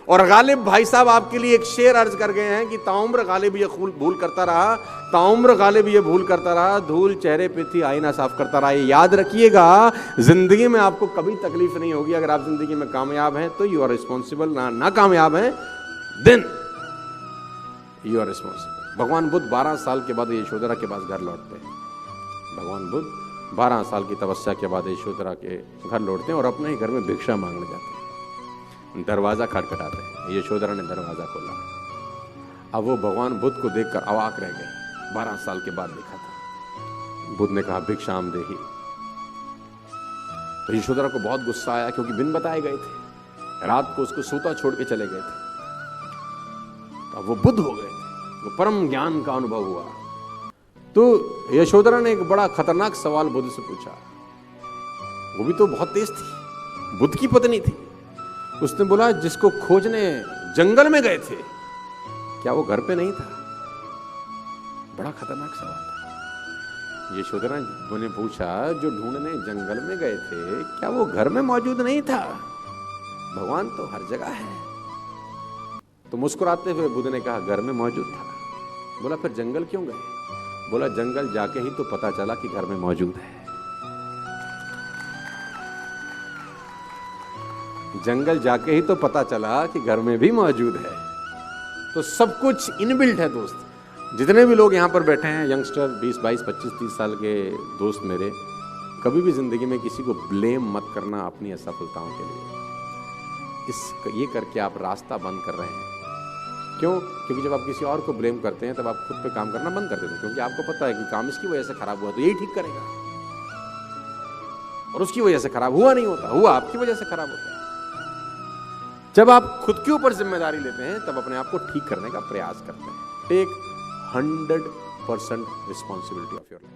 और गालिब भाई साहब आपके लिए एक शेर अर्ज कर गए हैं कि ताउम्र गालिब ये भूल करता रहा, ताउम्र गालिब ये भूल करता रहा, धूल चेहरे पे थी आईना साफ करता रहा। ये याद रखिएगा, जिंदगी में आपको कभी तकलीफ नहीं होगी। अगर आप जिंदगी में कामयाब हैं तो यू आर रिस्पॉन्सिबल, ना कामयाब हैं देन यू आर रिस्पॉन्सिबल। भगवान बुद्ध 12 साल के बाद यशोधरा के पास घर लौटते हैं। भगवान बुद्ध 12 साल की तपस्या के बाद यशोधरा के घर लौटते हैं और अपने ही घर में भिक्षा मांगने जाते हैं। दरवाजा खटखटाते हैं, यशोधरा ने दरवाजा खोला। अब वो भगवान बुद्ध को देखकर अवाक रह गए। 12 साल के बाद देखा था। बुद्ध ने कहा भिक्षाम देहि। तो यशोधरा को बहुत गुस्सा आया, क्योंकि बिन बताए गए थे, रात को उसको सूता छोड़ के चले गए थे। तो वो बुद्ध हो गए थे, वो परम ज्ञान का अनुभव हुआ। तो यशोधरा ने एक बड़ा खतरनाक सवाल बुद्ध से पूछा। वो भी तो बहुत तेज थी, बुद्ध की पत्नी थी। उसने बोला जिसको खोजने जंगल में गए थे, क्या वो घर पे नहीं था? बड़ा खतरनाक सवाल था। यशोधरा ने पूछा जो ढूंढने जंगल में गए थे, क्या वो घर में मौजूद नहीं था? भगवान तो हर जगह है। तो मुस्कुराते हुए बुद्ध ने कहा घर में मौजूद था। बोला फिर जंगल क्यों गए? बोला जंगल जाके ही तो पता चला कि घर में मौजूद है। जंगल जाके ही तो पता चला कि घर में भी मौजूद है। तो सब कुछ इनबिल्ट है दोस्त। जितने भी लोग यहां पर बैठे हैं, यंगस्टर 20, 22, 25, 30 साल के दोस्त मेरे, कभी भी जिंदगी में किसी को ब्लेम मत करना अपनी असफलताओं के लिए। ये करके आप रास्ता बंद कर रहे हैं। क्यों? क्योंकि जब आप किसी और को ब्लेम करते हैं तब आप खुद पे काम करना बंद कर देते हैं, क्योंकि आपको पता है कि काम इसकी वजह से खराब हुआ तो यही ठीक करेगा, और उसकी वजह से खराब हुआ नहीं होता, हुआ आपकी वजह से खराब होता है। जब आप खुद के ऊपर जिम्मेदारी लेते हैं तब अपने आप को ठीक करने का प्रयास करते हैं। Take 100% responsibility of your life.